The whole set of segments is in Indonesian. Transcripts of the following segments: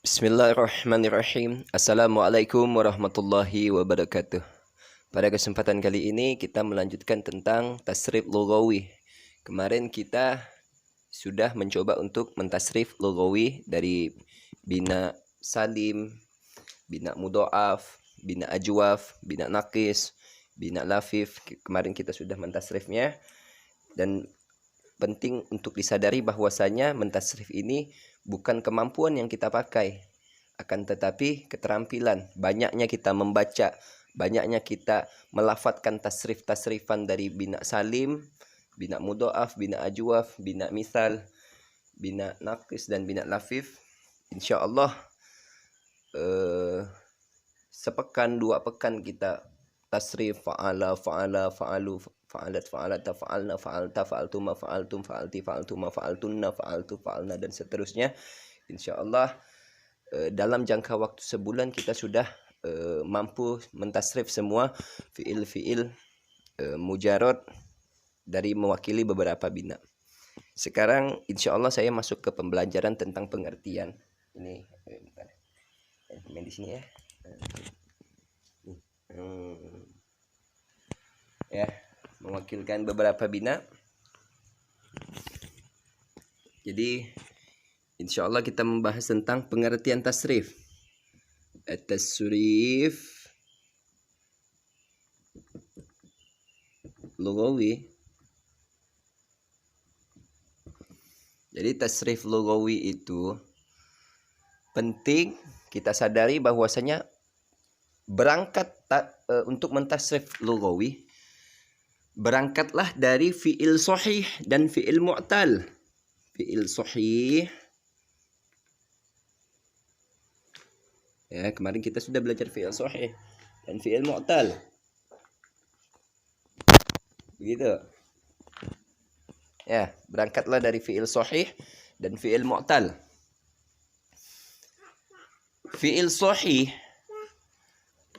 Bismillahirrahmanirrahim. Assalamualaikum warahmatullahi wabarakatuh. Pada kesempatan kali ini kita melanjutkan tentang tasrif lughawi. Kemarin kita sudah mencoba untuk mentasrif lughawi dari bina salim, bina mudha'af, bina ajwaf, bina naqis, bina lafif. Kemarin kita sudah mentasrifnya, dan penting untuk disadari bahwasanya mentasrif ini bukan kemampuan yang kita pakai, akan tetapi keterampilan. Banyaknya kita membaca, banyaknya kita melafadzkan tasrif-tasrifan dari bina salim, bina mudha'af, bina ajwaf, bina misal, bina naqis, dan bina lafif. Insyaallah sepekan dua pekan kita tasrif fa'ala, fa'ala, fa'alu, fa'alat, fa'alata, fa'alna, fa'alta, fa'altuma, fa'altum, fa'alti, fa'altuma, fa'altunna, fa'altu, fa'alna, dan seterusnya. Insyaallah dalam jangka waktu sebulan kita sudah mampu mentasrif semua fiil-fiil mujarad dari mewakili beberapa bina. Sekarang insyaallah saya masuk ke pembelajaran tentang pengertian. Ini main di sini ya. Ya, mewakilkan beberapa bina. Jadi insyaallah kita membahas tentang pengertian tasrif. At-tasrif lughawi. Jadi tasrif lughawi itu penting kita sadari bahwasanya untuk mentasrif lughawi, berangkatlah dari fi'il sahih dan fi'il mu'tal. Fi'il sahih, ya, kemarin kita sudah belajar fi'il sahih dan fi'il mu'tal. Begitu. Ya, berangkatlah dari fi'il sahih dan fi'il mu'tal. Fi'il sahih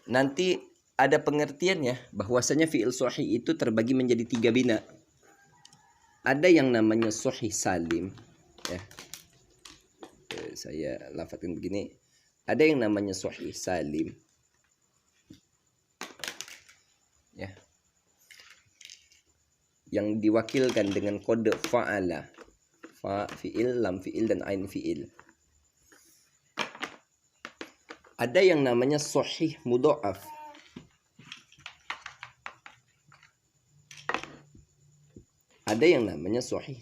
nanti ada pengertiannya, bahwasanya fi'il sahih itu terbagi menjadi 3 bina. Ada yang namanya sahih salim, ya. Saya lafadzkan begini. Ada yang namanya sahih salim, ya, yang diwakilkan dengan kode fa'ala, fa fi'il, lam fi'il, dan ain fi'il. Ada yang namanya sahih mudha'af. Ada yang namanya sahih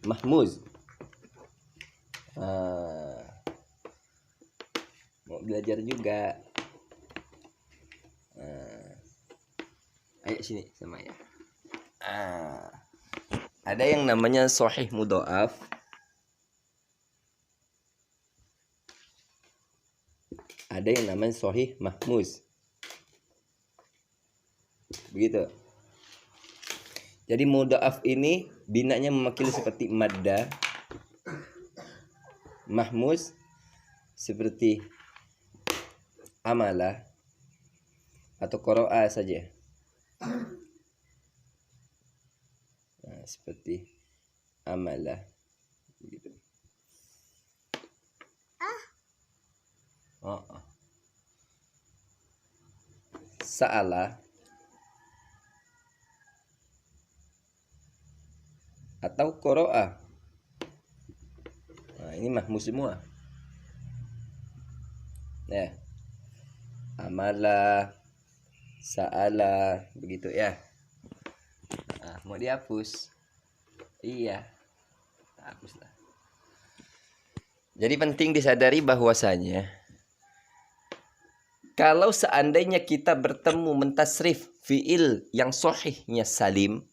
mahmuz. Mau belajar juga. Ayo sini sama ya. Ada yang namanya sahih mudha'af. Ada yang namanya sahih mahmuz. Begitu. Jadi mudha'af ini binanya mewakili seperti madda, mahmuz seperti amala atau qara'a saja. Nah, seperti amala begitu. Sa'ala atau qara'a. Nah, ini mahmuz semua. Ya. Amala, sa'ala, begitu ya. Nah, mau dihapus? Iya. Hapuslah. Jadi penting disadari bahwasanya kalau seandainya kita bertemu mentasrif fi'il yang sahihnya salim,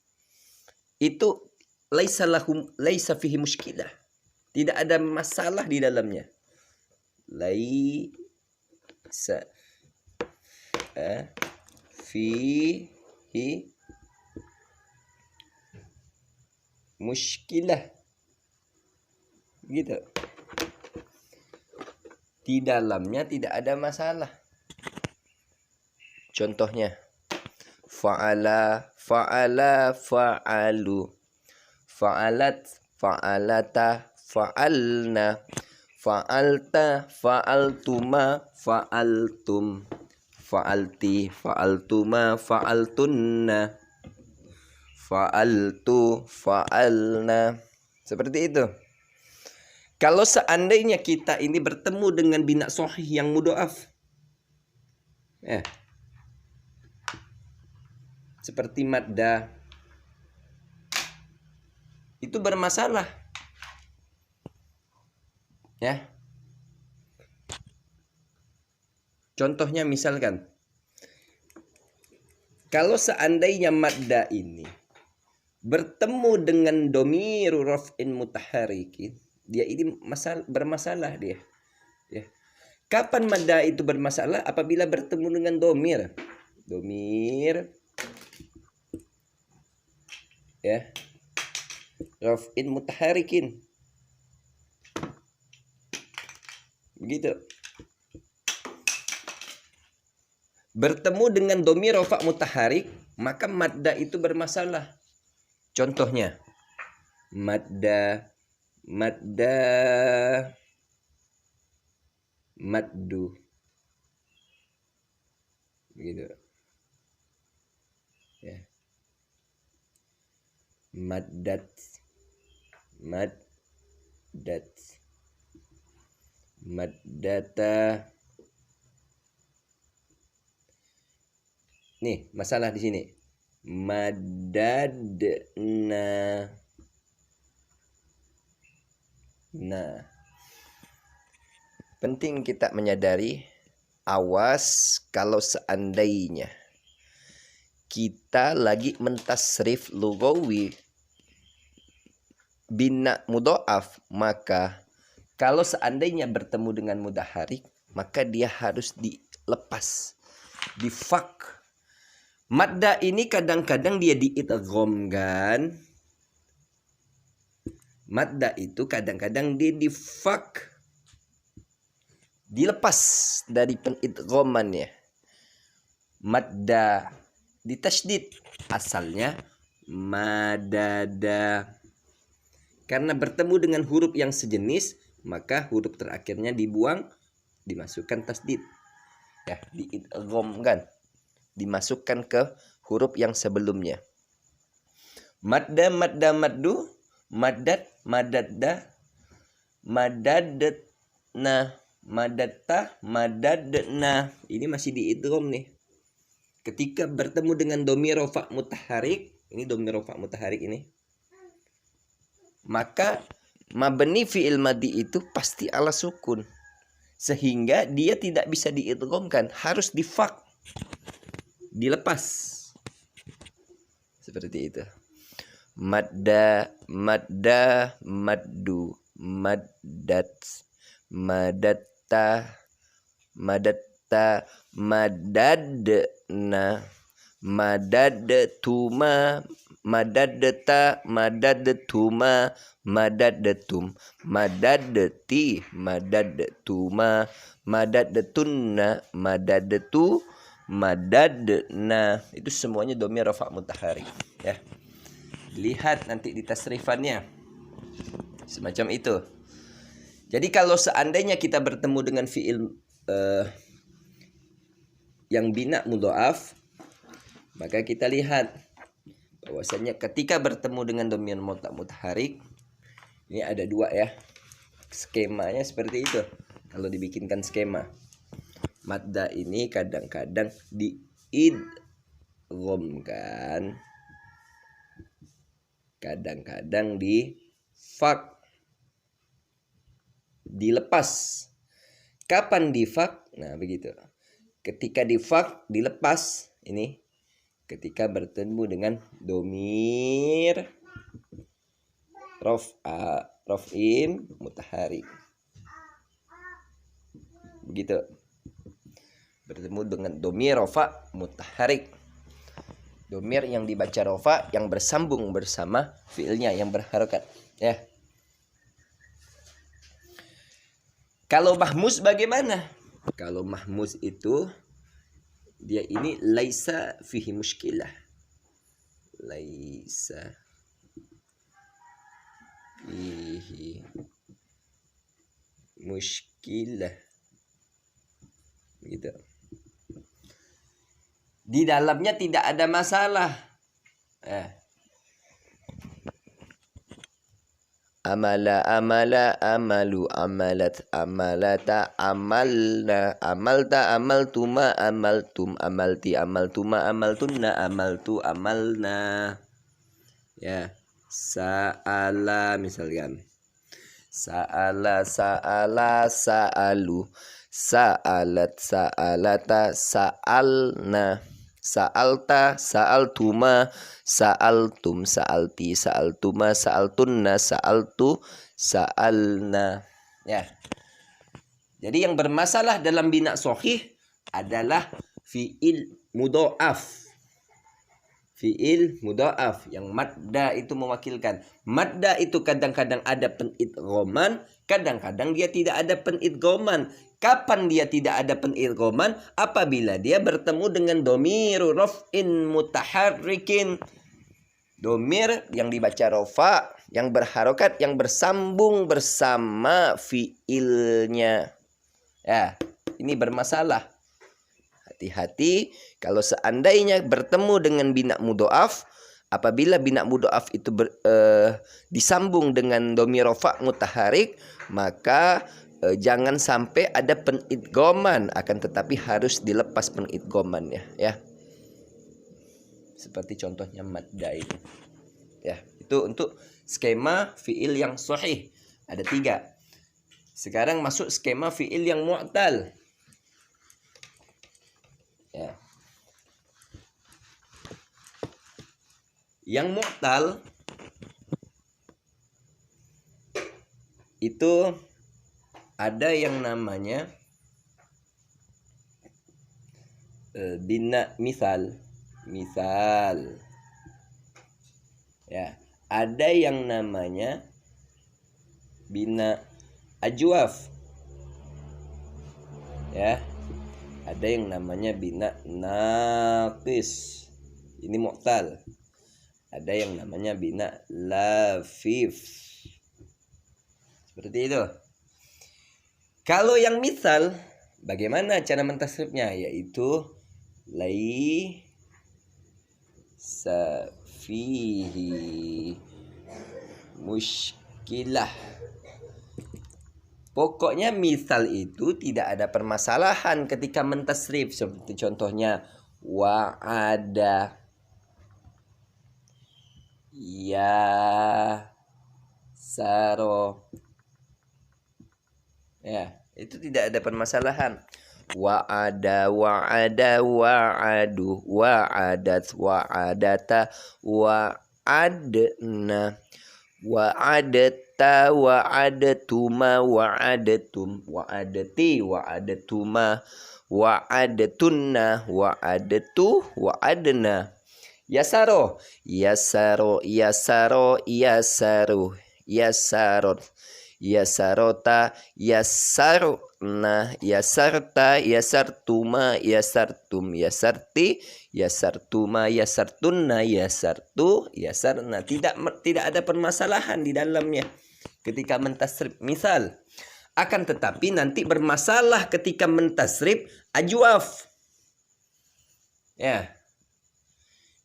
itu laisa fihi muskilah. Tidak ada masalah di dalamnya. Laisa fihi muskilah. Gitu. Di dalamnya tidak ada masalah. Contohnya fa'ala, fa'ala, fa'alu, fa'alat, fa'alata, fa'alna, Fa'alta, fa'altuma, fa'altum, fa'alti, fa'altuma, fa'altunna, fa'altu, fa'alna. Seperti itu. Kalau seandainya kita ini bertemu dengan bina sahih yang mudha'af, seperti madda, itu bermasalah. Ya. Contohnya misalkan, kalau seandainya madda ini bertemu dengan domiru raf'in mutaharikin, dia ini bermasalah dia. Ya. Kapan madda itu bermasalah? Apabila bertemu dengan domir. Domir ya, raf'in mutaharikin. Begitu. Bertemu dengan domir rafa' mutaharik, maka madda itu bermasalah. Contohnya, madda, maddu. Begitu. Ya. Maddat, maddata. Nih, masalah di sini. Madadna. Nah, penting kita menyadari, awas kalau seandainya kita lagi mentasrif lugawi bina mudha'af, maka kalau seandainya bertemu dengan mudhaharik, maka dia harus dilepas, difak. Madda ini kadang-kadang dia diidghamkan. Madda itu kadang-kadang dia difak, dilepas dari penidghamannya. Madda ditasydid, asalnya madada. Karena bertemu dengan huruf yang sejenis, maka huruf terakhirnya dibuang, dimasukkan tasydid. Ya, diidghamkan, dimasukkan ke huruf yang sebelumnya. Madda, maddu, maddat, madadda, madadna, madatta, madadna. Ini masih diidgham nih. Ketika bertemu dengan domir rafa' mutaharik, ini domir rafa' mutaharik ini, maka mabni fi'il madhi itu pasti ala sukun, sehingga dia tidak bisa diidghamkan, harus difak, dilepas. Seperti itu. Madda, maddu, maddat, madatta, madadna, madadtuma, madadta, madadtuma, madadatum, madadti, madadtuma, madadatunna, madadtu, madadna. Itu semuanya domir rafa' mutaharik, ya. Lihat nanti di tasrifannya, semacam itu. Jadi kalau seandainya kita bertemu dengan fiil yang bina mudha'af, maka kita lihat bahwasanya ketika bertemu dengan domir mutaharik, ini ada dua ya. Skemanya seperti itu. Kalau dibikinkan skema, madda ini kadang-kadang diidghamkan, kadang-kadang difak, dilepas. Kapan difak? Nah, begitu. Ketika difak, dilepas, ini ketika bertemu dengan domir raf'in mutaharik. Begitu. Bertemu dengan domir rafa' mutaharik. Domir yang dibaca rafa, yang bersambung bersama fiilnya yang berharokat, ya. Kalau mahmuz bagaimana? Kalau mahmuz itu dia ini laisa fihi muskilah. Laisa fihi muskilah. Gitu. Di dalamnya tidak ada masalah. Amala, amala, amalu, amalat, amalata, amalna, amalta, amaltuma, amaltum, amalti, amaltuma, amaltunna, amaltu, amalna. Ya, sa'ala misalkan. Sa'ala, sa'ala, sa'alu, sa'alat, sa'alata, sa'alna, sa'alta, sa'altuma, sa'altum, sa'alti, sa'altuma, sa'altunna, sa'altu, sa'alna. Ya. Jadi yang bermasalah dalam bina sahih adalah fi'il mudha'af. Fi'il mudha'af yang madda itu mewakilkan. Madda itu kadang-kadang ada penidghaman, kadang-kadang dia tidak ada penidghaman. Kapan dia tidak ada penidghaman? Apabila dia bertemu dengan domiru raf'in mutaharrikin. Domir yang dibaca rofa, yang berharokat, yang bersambung bersama fi'ilnya. Ya, ini bermasalah. Hati-hati kalau seandainya bertemu dengan bina mudha'af, apabila bina mudha'af itu disambung dengan dhamir rafa' mutaharik, maka jangan sampai ada penidghaman, akan tetapi harus dilepas penidghamannya, ya. Seperti contohnya madda ini. Ya, itu untuk skema fiil yang sahih. Ada 3. Sekarang masuk skema fiil yang mu'tal. Ya. Yang mu'tal itu ada yang namanya bina misal. Ya, ada yang namanya bina ajwaf. Ya. Ada yang namanya bina naqis. Ini mu'tal. Ada yang namanya bina lafif. Seperti itu. Kalau yang misal, bagaimana cara mentasrifnya? Yaitu fihi muskilah. Pokoknya misal itu tidak ada permasalahan ketika mentasrif. Seperti contohnya wa'ada, ya saro. Ya, itu tidak ada permasalahan. Wa'ada, wa'ada, wa'adu, wa'adat, wa'adata, wa'adna, wa'adatta, wa'adatuma, wa'adatum, wa'adati, wa'adatuma, wa'adatunna, wa'adatu, wa'adna. Yasaro, yasaro, yasaro, yasaru, yasarot, yasarota, yasarna, yasarta, yasartuma, yasartum, yasarti, yasartuma, yasartunna, yasartu, yasarna. Tidak ada permasalahan di dalamnya ketika mentasrif misal. Akan tetapi nanti bermasalah ketika mentasrif ajwaf. Ya.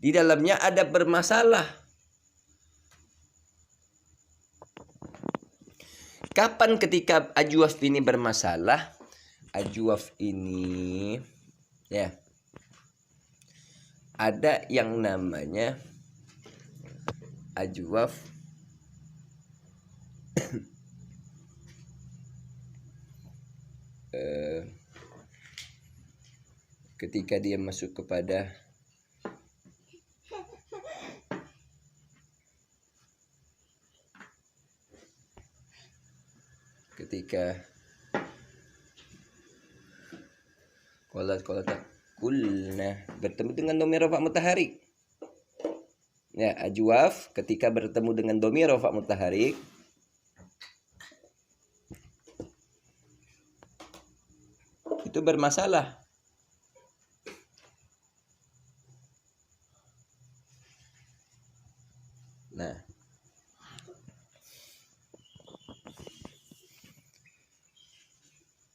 Di dalamnya ada bermasalah. Kapan ketika ajwaf ini bermasalah? Ajwaf ini ya ada yang namanya ajwaf ketika dia masuk kepada ketika qolat kulna bertemu dengan dhamir rafa' mutaharik. Ya, ajwaf ketika bertemu dengan dhamir rafa' mutaharik itu bermasalah. Nah,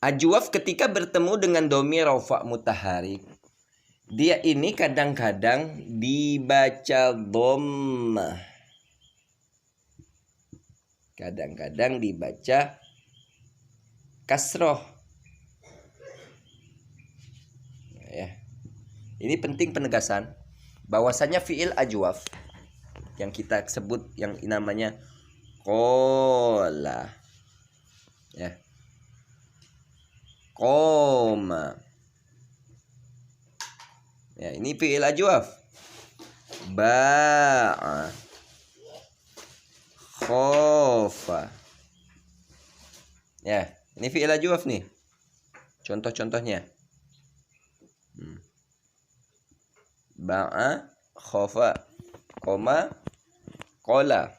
Ajwaf ketika bertemu dengan dhamir rafa' mutaharik, dia ini kadang-kadang dibaca dhammah. Kadang-kadang dibaca kasroh. Ya. Ini penting penegasan bahwasanya fiil ajwaf yang kita sebut yang namanya qala, ya, qoma, ya, ini fiil ajwaf. Ba'a, khofa, ya, ini fiil ajwaf nih. Contoh-contohnya, ba'a, khofa, koma, qala.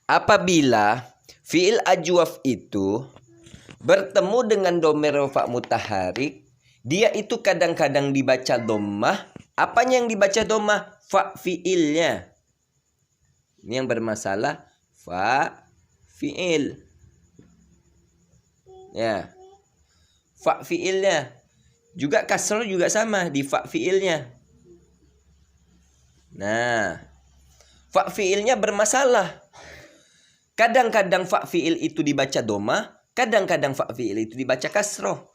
Apabila fiil ajwaf itu bertemu dengan dhamir rafa' mutaharik, dia itu kadang-kadang dibaca dhammah. Apanya yang dibaca dhammah? Fa fiilnya. Ini yang bermasalah, fa fiil. Ya. Fa fiilnya. Juga kasroh juga sama di fa fiilnya. Nah, fa fiilnya bermasalah. Kadang-kadang fa fiil itu dibaca dhammah, kadang-kadang fa fiil itu dibaca kasroh.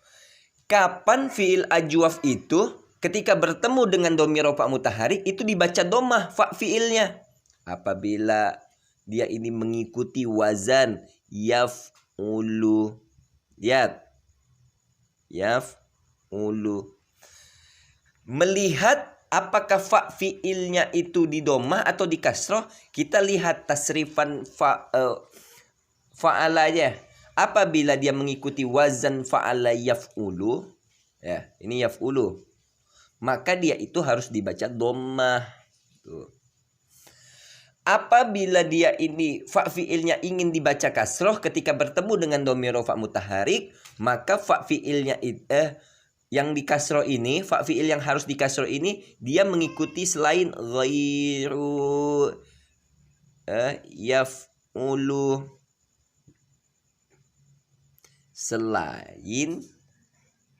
Kapan fiil ajwaf itu ketika bertemu dengan dhamir rafa' mutaharik itu dibaca dhammah fa fiilnya? Apabila dia ini mengikuti wazan yaf'ulu. Lihat. Yaf'ulu. Melihat apakah fa fiilnya itu di dhammah atau di kasroh, kita lihat tasrifan fa'ala aja. Apabila dia mengikuti wazan fa'ala yaf'ulu, ya, ini yaf'ulu, maka dia itu harus dibaca dhammah. Tuh. Apabila dia ini fa fiilnya ingin dibaca kasroh ketika bertemu dengan dhamir rafa' mutaharik, maka fa fiilnya yang di kasroh ini, fa fiil yang harus di kasroh ini, dia mengikuti selain ghairu yaf'ulu, selain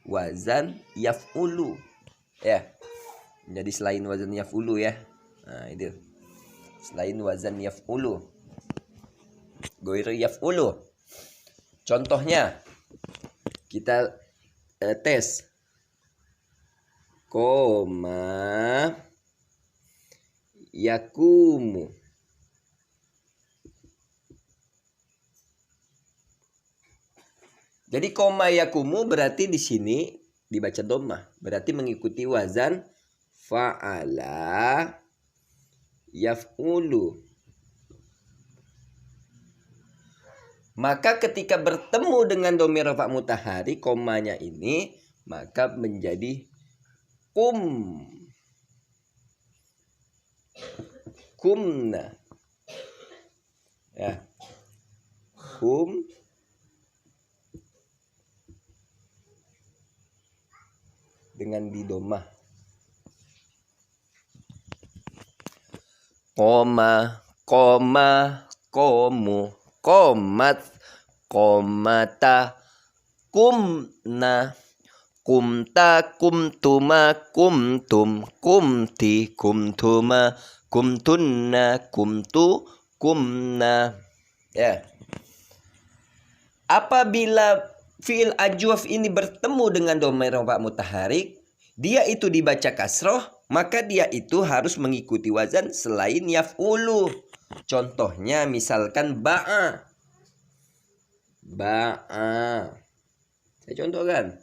wazan yaf'ulu, ya. Jadi selain wazan yaf'ulu, ya. Nah, itu. Selain wazan yaf'ulu, ghairu yaf'ulu. Contohnya kita tes. Koma yakumu. Jadi koma yakumu berarti di sini dibaca dhammah, berarti mengikuti wazan fa'ala yaf'ulu. Maka ketika bertemu dengan dhamir rafa' mutaharik, komanya ini, maka menjadi kumna, ya, dengan di dhammah. Koma, komu, komat, komata, kumna, kumta, kumtuma, kumtum, kumti, kumtuma, kumtunna, kumtu, kumna. Ya. Apabila fiil ajwaf ini bertemu dengan dhamir rafa' mutaharik, dia itu dibaca kasroh, maka dia itu harus mengikuti wazan selain yaf'ulu. Contohnya misalkan ba'a. Ba'a. Saya contohkan.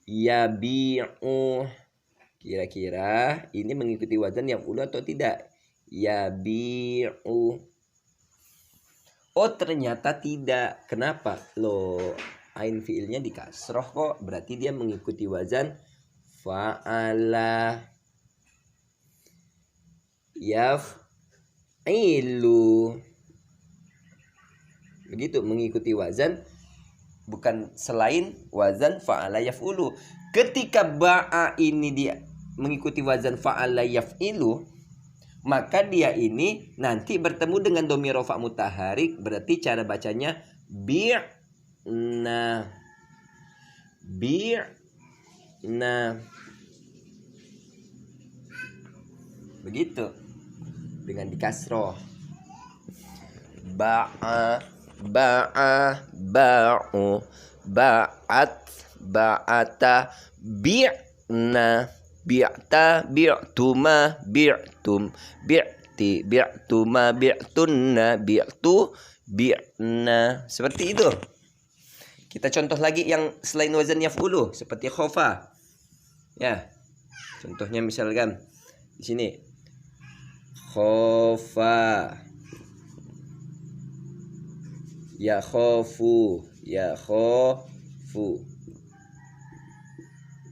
Yabi'u. Kira-kira ini mengikuti wazan yaf'ulu atau tidak? Yabi'u. Oh, ternyata tidak. Kenapa? Loh, ain fiilnya di kasroh kok. Berarti dia mengikuti wazan fa'ala yaf'ilu. Begitu, mengikuti wazan, bukan selain wazan fa'ala yaf'ulu. Ketika ba'a ini dia mengikuti wazan fa'ala yaf'ilu, maka dia ini nanti bertemu dengan dhamir rafa mutaharik, berarti cara bacanya bi'na. Begitu. Dengan dikasroh. Ba'a, ba'u, ba'at, ba'ata, bi'na, bi'ta, bi'tuma, bi'tum, bi'ti, bi'tuma, bi'tunna, bi'tu, bi'na. Seperti itu. Kita contoh lagi yang selain wazan yaf'ulu, seperti khofa. Ya. Contohnya misalkan di sini khofa, ya khofu, ya khofu,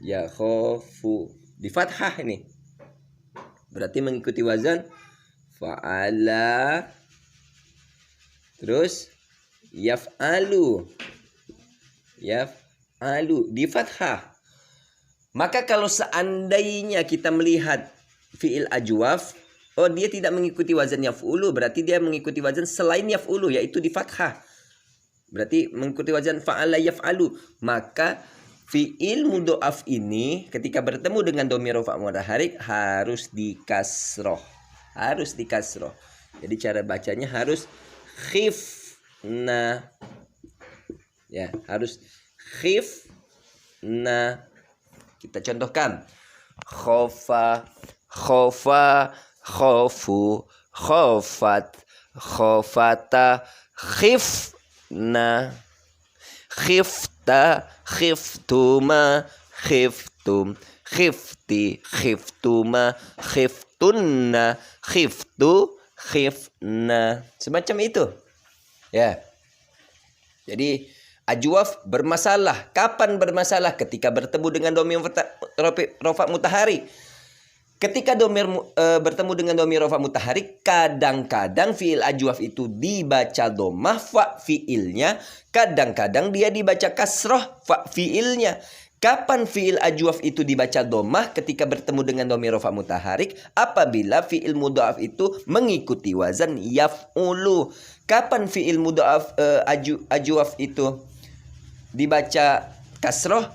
ya khofu. Di fathah ini. Berarti mengikuti wazan fa'ala. Terus yaf'alu. Yaf'alu di fathah. Maka kalau seandainya kita melihat fi'il ajwaf, oh dia tidak mengikuti wazan yaf'ulu, berarti dia mengikuti wazan selain yaf'ulu, yaitu di fathah. Berarti mengikuti wazan fa'ala yaf'alu. Maka fi'il mudha'af ini ketika bertemu dengan dhamir rafa mutaharik harus dikasroh. Harus dikasroh. Jadi cara bacanya harus khifna. Ya, harus khifna. Kita contohkan. Khofa, khofa, khofu, khofat, khofata, khifna, khifta, khiftuma, khiftum, khifti, khiftuma, khiftunna, khiftu, khifna. Semacam itu. Ya. Jadi ajwaf bermasalah. Kapan bermasalah? Ketika bertemu dengan dhamir rafa mutaharik. Ketika bertemu dengan dhamir rafa mutaharik, kadang-kadang fiil ajwaf itu dibaca dhammah fa fiilnya, kadang-kadang dia dibaca kasroh fa fiilnya. Kapan fiil ajwaf itu dibaca dhammah? Ketika bertemu dengan dhamir rafa mutaharik, apabila fiil mudha'af itu mengikuti wazan yaf'ulu. Kapan fiil mudha'af ajwaf itu dibaca kasroh?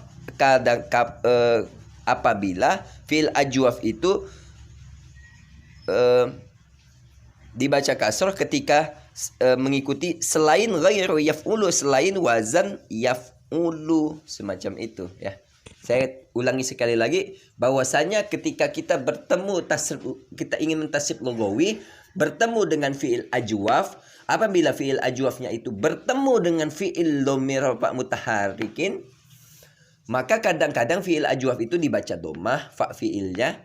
Apabila fiil ajwaf itu dibaca kasroh ketika mengikuti selain ghairu yaf'ulu, selain wazan yaf'ulu, semacam itu ya. Saya ulangi sekali lagi bahwasanya ketika kita bertemu kita ingin mentasrif lughawi, bertemu dengan fiil ajwaf, apabila fiil ajwafnya itu bertemu dengan fiil dhamir rafa mutaharikin, maka kadang-kadang fiil ajwaf itu dibaca dhammah fa fiilnya,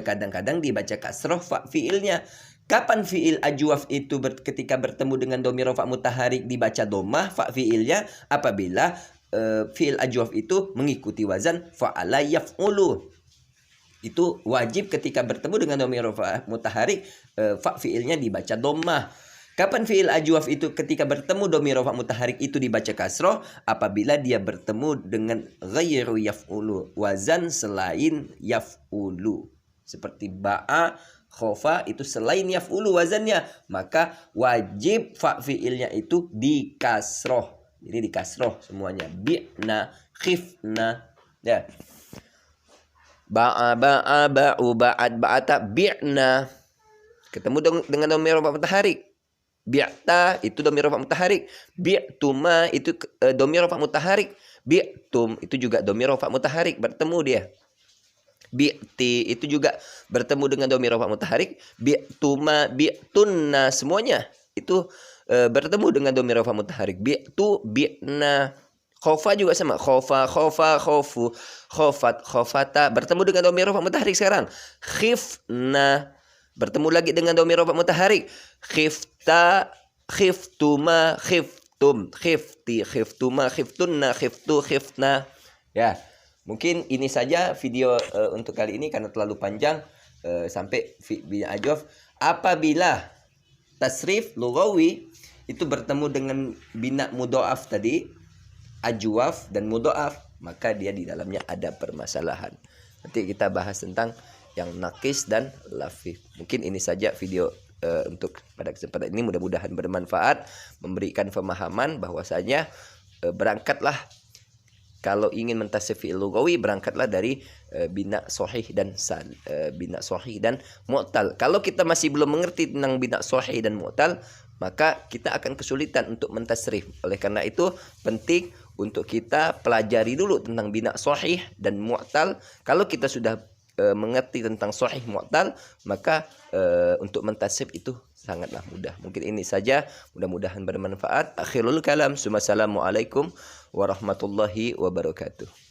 kadang-kadang dibaca kasroh fa fiilnya. Kapan fiil ajwaf itu ketika bertemu dengan dhamir rafa mutaharik dibaca dhammah fa fiilnya? Apabila fiil ajwaf itu mengikuti wazan fa'ala yaf'ulu. Itu wajib ketika bertemu dengan dhamir rafa mutaharik fa fiilnya dibaca dhammah. Kapan fiil ajwaf itu ketika bertemu dhamir rafa mutaharik itu dibaca kasroh? Apabila dia bertemu dengan ghairu yaf'ulu, wazan selain yaf'ulu. Seperti ba'a, khofa itu selain yaf'ulu wazannya, maka wajib fa fiilnya itu dikasroh. Jadi dikasroh semuanya. Bi'na, khifna. Ya. Ba'a, ba'a, ba'u, ba'at, ba'ata, bi'na. Ketemu dengan dhamir rafa mutaharik. Bi'ta itu dhamir rafa mutaharik. Bi'tuma itu dhamir rafa mutaharik. Bi'tum itu juga dhamir rafa mutaharik, bertemu dia. Bi'ti itu juga bertemu dengan dhamir rafa mutaharik. Bi'tuma, bi'tunna, semuanya itu bertemu dengan dhamir rafa mutaharik. Bi'tu, bi'na. Khofa juga sama. Khofa, khofa, khofu, khofat, khofata, bertemu dengan dhamir rafa mutaharik sekarang. Khifna, bertemu lagi dengan dhamir rafa mutaharik. Khifta, khiftuma, khiftum, khifti, khiftuma, khiftunna, khiftu, khiftna. Ya, mungkin ini saja video untuk kali ini karena terlalu panjang sampai fi'il ajwaf. Apabila tasrif lughawi itu bertemu dengan bina mudha'af tadi, ajwaf dan mudha'af, maka dia di dalamnya ada permasalahan. Nanti kita bahas tentang yang nakis dan lafif. Mungkin ini saja video untuk pada kesempatan ini, mudah-mudahan bermanfaat, memberikan pemahaman bahwasanya berangkatlah kalau ingin mentasrif fi'il lughawi, berangkatlah dari bina sahih dan bina sahih dan mu'tal. Kalau kita masih belum mengerti tentang bina sahih dan mu'tal, maka kita akan kesulitan untuk mentasrif. Oleh karena itu penting untuk kita pelajari dulu tentang bina sahih dan mu'tal. Kalau kita sudah mengerti tentang sahih mu'tal, maka untuk mentasrif itu sangatlah mudah. Mungkin ini saja, mudah-mudahan bermanfaat. Akhirul kalam, assalamualaikum warahmatullahi wabarakatuh.